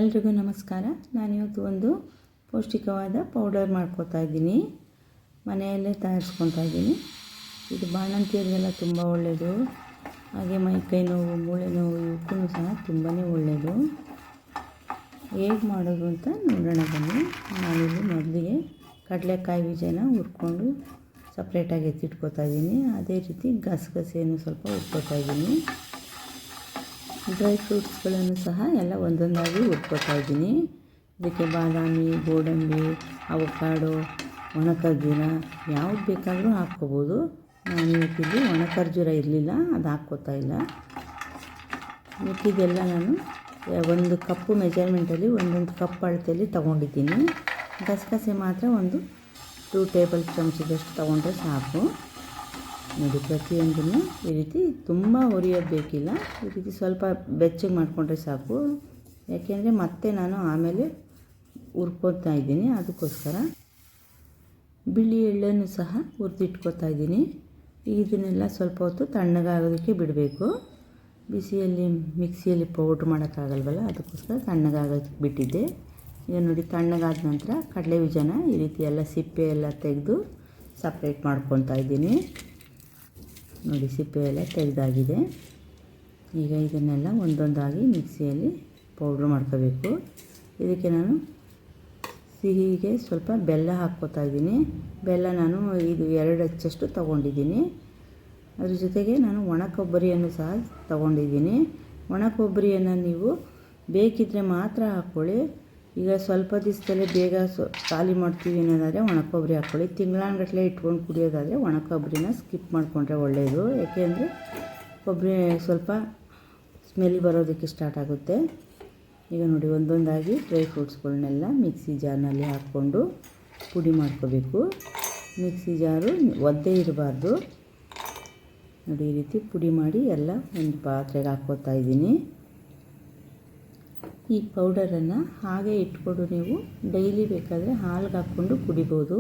ಎಲ್ರಿಗೂ ನಮಸ್ಕಾರ. ನಾನಿವತ್ತು ಒಂದು ಪೌಷ್ಟಿಕವಾದ ಪೌಡರ್ ಮಾಡ್ಕೊತಾ ಇದ್ದೀನಿ. ಮನೆಯಲ್ಲೇ ತಯಾರಿಸ್ಕೊತಾ ಇದ್ದೀನಿ. ಇದು ಬಾಣಂತಿಯರಿಗೆಲ್ಲ ತುಂಬ ಒಳ್ಳೆಯದು. ಹಾಗೆ ಮೈಕೈ ನೋವು, ಮೂಳೆ ನೋವು ಇವಕ್ಕೂ ಸಹ ತುಂಬಾ ಒಳ್ಳೆಯದು. ಹೇಗೆ ಮಾಡೋದು ಅಂತ ನೋಡೋಣ ಬನ್ನಿ. ನಾನಿಲ್ಲಿ ಮೊದಲಿಗೆ ಕಡಲೆಕಾಯಿ ಬೀಜನ ಹುರ್ಕೊಂಡು ಸಪ್ರೇಟಾಗಿ ಎತ್ತಿಟ್ಕೊತಾ ಇದ್ದೀನಿ. ಅದೇ ರೀತಿ ಗಸಗಸೆಯನ್ನು ಸ್ವಲ್ಪ ಹುರ್ಕೊತಾ ಇದ್ದೀನಿ. ಡ್ರೈ ಫ್ರೂಟ್ಸ್ಗಳನ್ನು ಸಹ ಎಲ್ಲ ಒಂದೊಂದಾಗಿ ಹುರ್ಕೊತಾ ಇದ್ದೀನಿ. ಇದಕ್ಕೆ ಬಾದಾಮಿ, ಗೋಡಂಬಿ, ಅವಕಾಡೋ, ಒಣ ಖರ್ಜೂರ ಯಾವ್ದು ಬೇಕಾದರೂ ಹಾಕ್ಕೋಬೋದು. ನಾನು ಇವತ್ತಿಲ್ಲಿ ಒಣ ಖರ್ಜೂರ ಇರಲಿಲ್ಲ, ಅದು ಹಾಕ್ಕೋತಾ ಇಲ್ಲ. ಮಿಕ್ಕಿದೆಲ್ಲ ನಾನು ಒಂದು ಕಪ್ಪು ಮೆಜರ್ಮೆಂಟಲ್ಲಿ ಒಂದೊಂದು ಕಪ್ ಅಳತೆಯಲ್ಲಿ ತೊಗೊಂಡಿದ್ದೀನಿ. ಗಸಗಸೆ ಮಾತ್ರ ಒಂದು 2 ಟೇಬಲ್ ಚಮಚದಷ್ಟು ತೊಗೊಂಡ್ರೆ ಸಾಕು. ನೋಡಿ, ಪ್ರತಿಯೊಂದನ್ನು ಈ ರೀತಿ ತುಂಬ ಹುರಿಯೋದು ಬೇಕಿಲ್ಲ. ಈ ರೀತಿ ಸ್ವಲ್ಪ ಬೆಚ್ಚಗೆ ಮಾಡಿಕೊಂಡ್ರೆ ಸಾಕು. ಯಾಕೆಂದರೆ ಮತ್ತೆ ನಾನು ಆಮೇಲೆ ಹುರ್ಕೊತಾ ಇದ್ದೀನಿ. ಅದಕ್ಕೋಸ್ಕರ ಬಿಳಿ ಎಳ್ಳನ್ನು ಸಹ ಹುರಿದಿಟ್ಕೊತಾ ಇದ್ದೀನಿ. ಇದನ್ನೆಲ್ಲ ಸ್ವಲ್ಪ ಹೊತ್ತು ತಣ್ಣಗಾಗೋದಕ್ಕೆ ಬಿಡಬೇಕು. ಬಿಸಿಯಲ್ಲಿ ಮಿಕ್ಸಿಯಲ್ಲಿ ಪೌಡ್ರ್ ಮಾಡೋಕ್ಕಾಗಲ್ವಲ್ಲ, ಅದಕ್ಕೋಸ್ಕರ ತಣ್ಣಗಾಗೋದಕ್ಕೆ ಬಿಟ್ಟಿದ್ದೆ. ಈಗ ನೋಡಿ, ತಣ್ಣಗಾದ ನಂತರ ಕಡಲೆ ಬೀಜನ ಈ ರೀತಿ ಎಲ್ಲ ಸಿಪ್ಪೆ ಎಲ್ಲ ತೆಗೆದು ಸಪ್ರೇಟ್ ಮಾಡ್ಕೊತಾ ಇದ್ದೀನಿ. ನೋಡಿ, ಸಿಪ್ಪೆ ಎಲ್ಲ ತೆಗೆದಾಗಿದೆ. ಈಗ ಇದನ್ನೆಲ್ಲ ಒಂದೊಂದಾಗಿ ಮಿಕ್ಸಿಯಲ್ಲಿ ಪೌಡ್ರ್ ಮಾಡ್ಕೋಬೇಕು. ಇದಕ್ಕೆ ನಾನು ಸಿಹಿಗೆ ಸ್ವಲ್ಪ ಬೆಲ್ಲ ಹಾಕ್ಕೋತಾ ಇದ್ದೀನಿ. ಬೆಲ್ಲ ನಾನು ಇದು 2 ಅಚ್ಚಷ್ಟು ತೊಗೊಂಡಿದ್ದೀನಿ. ಅದ್ರ ಜೊತೆಗೆ ನಾನು ಒಣ ಕೊಬ್ಬರಿಯನ್ನು ಸಹ ತೊಗೊಂಡಿದ್ದೀನಿ. ಒಣ ಕೊಬ್ಬರಿಯನ್ನು ನೀವು ಬೇಕಿದ್ದರೆ ಮಾತ್ರ ಹಾಕ್ಕೊಳ್ಳಿ. ಈಗ ಸ್ವಲ್ಪ ದಿವಸದಲ್ಲೇ ಬೇಗ ಖಾಲಿ ಮಾಡ್ತೀವಿ ಅನ್ನೋದಾದರೆ ಒಣ ಕೊಬ್ಬರಿ ಹಾಕ್ಕೊಳ್ಳಿ. ತಿಂಗಳಾನುಗಟ್ಟಲೆ ಇಟ್ಕೊಂಡು ಕುಡಿಯೋದಾದರೆ ಒಣ ಕೊಬ್ಬರಿನ ಸ್ಕಿಪ್ ಮಾಡಿಕೊಂಡ್ರೆ ಒಳ್ಳೆಯದು. ಏಕೆಂದರೆ ಕೊಬ್ಬರಿ ಸ್ವಲ್ಪ ಸ್ಮೆಲ್ ಬರೋದಕ್ಕೆ ಸ್ಟಾರ್ಟ್ ಆಗುತ್ತೆ. ಈಗ ನೋಡಿ, ಒಂದೊಂದಾಗಿ ಡ್ರೈ ಫ್ರೂಟ್ಸ್ಗಳನ್ನೆಲ್ಲ ಮಿಕ್ಸಿ ಜಾರ್ನಲ್ಲಿ ಹಾಕ್ಕೊಂಡು ಪುಡಿ ಮಾಡ್ಕೋಬೇಕು. ಮಿಕ್ಸಿ ಜಾರು ಒದ್ದೆ ಇರಬಾರ್ದು. ನೋಡಿ, ಈ ರೀತಿ ಪುಡಿ ಮಾಡಿ ಎಲ್ಲ ಒಂದು ಪಾತ್ರೆಗೆ ಹಾಕ್ಕೋತಾ ಇದ್ದೀನಿ. ಈ ಪೌಡರನ್ನು ಹಾಗೆ ಇಟ್ಕೊಂಡು ನೀವು ಡೈಲಿ ಬೇಕಾದರೆ ಹಾಲಿಗೆ ಹಾಕ್ಕೊಂಡು ಕುಡಿಬೋದು.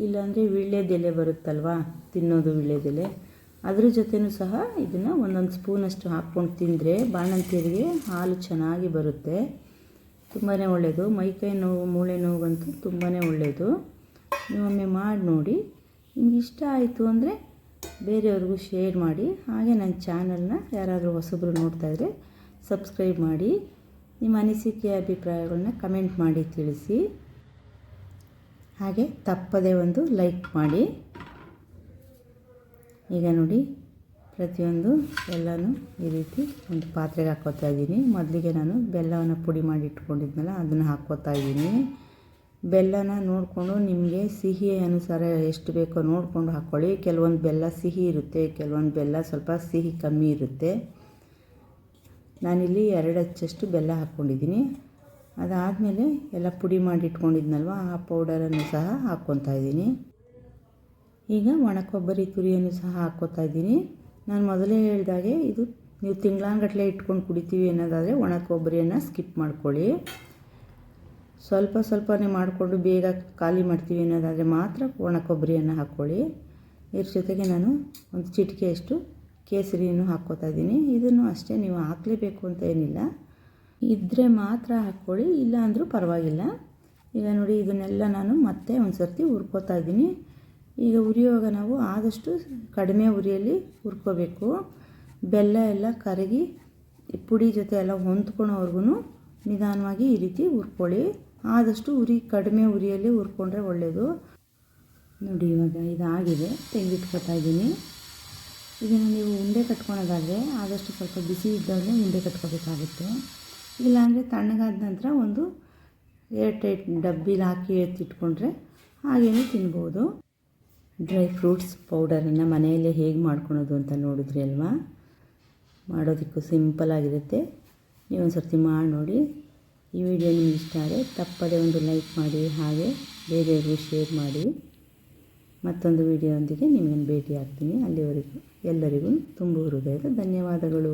ಇಲ್ಲಾಂದರೆ ವೀಳ್ಯದೆಲೆ ಬರುತ್ತಲ್ವ, ತಿನ್ನೋದು ವೀಳ್ಯದೆಲೆ, ಅದ್ರ ಜೊತೆಯೂ ಸಹ ಇದನ್ನು ಒಂದೊಂದು ಸ್ಪೂನಷ್ಟು ಹಾಕ್ಕೊಂಡು ತಿಂದರೆ ಬಾಣಂತಿಯರಿಗೆ ಹಾಲು ಚೆನ್ನಾಗಿ ಬರುತ್ತೆ. ತುಂಬಾ ಒಳ್ಳೆಯದು. ಮೈಕೈ ನೋವು, ಮೂಳೆ ನೋವಂತೂ ತುಂಬಾ ಒಳ್ಳೆಯದು. ನೀವೊಮ್ಮೆ ಮಾಡಿ ನೋಡಿ. ನಿಮ್ಗೆ ಇಷ್ಟ ಆಯಿತು ಅಂದರೆ ಬೇರೆಯವ್ರಿಗೂ ಶೇರ್ ಮಾಡಿ. ಹಾಗೆ ನನ್ನ ಚಾನಲ್ನ ಯಾರಾದರೂ ಹೊಸಬರು ನೋಡ್ತಾಯಿದ್ರೆ ಸಬ್ಸ್ಕ್ರೈಬ್ ಮಾಡಿ. ನಿಮ್ಮ ಅನಿಸಿಕೆ ಅಭಿಪ್ರಾಯಗಳನ್ನ ಕಮೆಂಟ್ ಮಾಡಿ ತಿಳಿಸಿ. ಹಾಗೆ ತಪ್ಪದೇ ಒಂದು ಲೈಕ್ ಮಾಡಿ. ಈಗ ನೋಡಿ, ಪ್ರತಿಯೊಂದು ಎಲ್ಲನೂ ಈ ರೀತಿ ಒಂದು ಪಾತ್ರೆಗೆ ಹಾಕ್ಕೋತಾ ಇದ್ದೀನಿ. ಮೊದಲಿಗೆ ನಾನು ಬೆಲ್ಲವನ್ನು ಪುಡಿ ಮಾಡಿ ಇಟ್ಕೊಂಡಿದ್ನಲ್ಲ, ಅದನ್ನು ಹಾಕ್ಕೋತಾ ಇದ್ದೀನಿ. ಬೆಲ್ಲನ ನೋಡಿಕೊಂಡು ನಿಮಗೆ ಸಿಹಿ ಅನುಸಾರ ಎಷ್ಟು ಬೇಕೋ ನೋಡಿಕೊಂಡು ಹಾಕ್ಕೊಳ್ಳಿ. ಕೆಲವೊಂದು ಬೆಲ್ಲ ಸಿಹಿ ಇರುತ್ತೆ, ಕೆಲವೊಂದು ಬೆಲ್ಲ ಸ್ವಲ್ಪ ಸಿಹಿ ಕಮ್ಮಿ ಇರುತ್ತೆ. ನಾನಿಲ್ಲಿ 2 ಅಚ್ಚಷ್ಟು ಬೆಲ್ಲ ಹಾಕ್ಕೊಂಡಿದ್ದೀನಿ. ಅದಾದಮೇಲೆ ಎಲ್ಲ ಪುಡಿ ಮಾಡಿ ಇಟ್ಕೊಂಡಿದ್ನಲ್ವ, ಆ ಪೌಡರನ್ನು ಸಹ ಹಾಕ್ಕೊತಾ ಇದ್ದೀನಿ. ಈಗ ಒಣ ಕೊಬ್ಬರಿ ತುರಿಯನ್ನು ಸಹ ಹಾಕ್ಕೋತಾ ಇದ್ದೀನಿ. ನಾನು ಮೊದಲೇ ಹೇಳಿದಾಗೆ ಇದು ನೀವು ತಿಂಗಳಾನುಗಟ್ಟಲೆ ಇಟ್ಕೊಂಡು ಕುಡಿತೀವಿ ಅನ್ನೋದಾದರೆ ಒಣ ಕೊಬ್ಬರಿಯನ್ನು ಸ್ಕಿಪ್ ಮಾಡ್ಕೊಳ್ಳಿ. ಸ್ವಲ್ಪ ಸ್ವಲ್ಪನೇ ಮಾಡಿಕೊಂಡು ಬೇಗ ಖಾಲಿ ಮಾಡ್ತೀವಿ ಅನ್ನೋದಾದರೆ ಮಾತ್ರ ಒಣ ಕೊಬ್ಬರಿಯನ್ನು ಹಾಕ್ಕೊಳ್ಳಿ. ಇದ್ರ ಜೊತೆಗೆ ನಾನು ಒಂದು ಚಿಟಿಕೆಯಷ್ಟು ಕೇಸರಿಯನ್ನು ಹಾಕ್ಕೋತಾ ಇದ್ದೀನಿ. ಇದನ್ನು ಅಷ್ಟೇ, ನೀವು ಹಾಕಲೇಬೇಕು ಅಂತ ಏನಿಲ್ಲ, ಇದ್ದರೆ ಮಾತ್ರ ಹಾಕ್ಕೊಳ್ಳಿ, ಇಲ್ಲ ಅಂದರೂ ಪರವಾಗಿಲ್ಲ. ಈಗ ನೋಡಿ, ಇದನ್ನೆಲ್ಲ ನಾನು ಮತ್ತೆ ಒಂದು ಸರ್ತಿ ಹುರ್ಕೋತಾ ಇದ್ದೀನಿ. ಈಗ ಹುರಿಯುವಾಗ ನಾವು ಆದಷ್ಟು ಕಡಿಮೆ ಉರಿಯಲ್ಲಿ ಹುರ್ಕೋಬೇಕು. ಬೆಲ್ಲ ಎಲ್ಲ ಕರಗಿ ಪುಡಿ ಜೊತೆ ಎಲ್ಲ ಹೊಂದ್ಕೊಳ್ಳೋವರೆಗೂ ನಿಧಾನವಾಗಿ ಈ ರೀತಿ ಹುರ್ಕೊಳ್ಳಿ. ಆದಷ್ಟು ಕಡಿಮೆ ಉರಿಯಲ್ಲಿ ಹುರ್ಕೊಂಡ್ರೆ ಒಳ್ಳೆಯದು. ನೋಡಿ, ಇವಾಗ ಇದಾಗಿದೆ, ತೆಗೆದಿಟ್ಕೋತಾ ಇದ್ದೀನಿ. ಇದನ್ನು ನೀವು ಉಂಡೆ ಕಟ್ಕೊಳೋದಾದರೆ ಆದಷ್ಟು ಸ್ವಲ್ಪ ಬಿಸಿ ಇದ್ದಾಗಲೇ ಉಂಡೆ ಕಟ್ಕೋಬೇಕಾಗುತ್ತೆ. ಇಲ್ಲಾಂದರೆ ತಣ್ಣಗಾದ ನಂತರ ಒಂದು ಏರ್ಟೈಟ್ ಡಬ್ಬಿಲಿ ಹಾಕಿ ಎತ್ತಿಟ್ಕೊಂಡ್ರೆ ಹಾಗೇನೂ ತಿನ್ಬೋದು. ಡ್ರೈ ಫ್ರೂಟ್ಸ್ ಪೌಡರನ್ನು ಮನೆಯಲ್ಲೇ ಹೇಗೆ ಮಾಡ್ಕೊಳೋದು ಅಂತ ನೋಡಿದ್ರಿ ಅಲ್ವಾ. ಮಾಡೋದಕ್ಕೂ ಸಿಂಪಲ್ಲಾಗಿರುತ್ತೆ. ನೀವೊಂದು ಸರ್ತಿ ಮಾಡಿ ನೋಡಿ. ಈ ವಿಡಿಯೋ ನಿಮ್ಗೆ ಇಷ್ಟ ಆದರೆ ತಪ್ಪದೇ ಒಂದು ಲೈಕ್ ಮಾಡಿ. ಹಾಗೆ ಬೇರೆಯವ್ರಿಗೂ ಶೇರ್ ಮಾಡಿ. ಮತ್ತೊಂದು ವಿಡಿಯೋದೊಂದಿಗೆ ನಿಮ್ಮನ್ನು ಭೇಟಿ ಆಗ್ತೀನಿ. ಅಲ್ಲಿವರೆಗೂ ಎಲ್ಲರಿಗೂ ತುಂಬ ಹೃದಯದ ಧನ್ಯವಾದಗಳು.